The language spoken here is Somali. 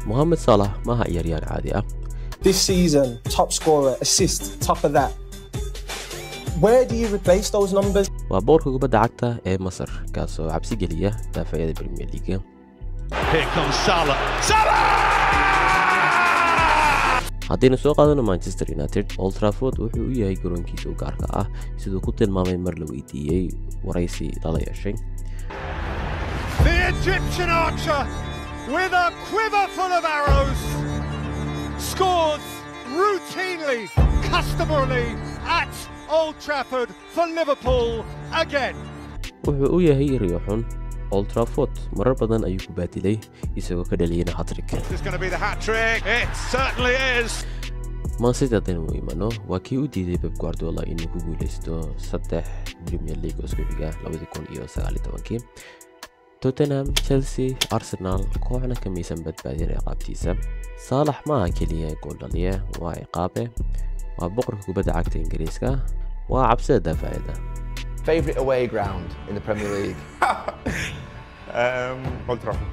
محمد صلاح ما هي عياريان عادي This season, top scorer, assist, top of that. Where do you replace those numbers? وبورك كبدا عقتا مصر كاسو عبسي قلية دافعية البريمير ليج. Here comes Salah. Salah! haddaynu soo qaadano Manchester United, Old Trafford wuxuu u yahay garoonkiisa u gaarka ah sidoo ku tilmaamay mar la weydiiyay waraysi lala yeeshay. The Egyptian archer with a quiver full of arrows scores routinely, customarily at Old Trafford for Liverpool again. wuxuu u yahay riyoxun Old Trafford marar badan ayuu ku baadilay isagoo ka dhaliyay hat-trick. This is going to be the hat-trick. It certainly is. Man City haddaynu u imano waa kii u diiday Pep Guardiola inuu ku guuleysto 3 Premier League oo isku xiga 2019. Tottenham, Chelsea, Arsenal kooxna ka miisan badbaadin ciqaabtiisa. Salah ma aha keliya gool dhaliye, waa ciqaabe, waa boqorka kubadda cagta Ingiriiska, waa cabsida daafacyada. Favorite away ground in the Premier League? Old Trafford.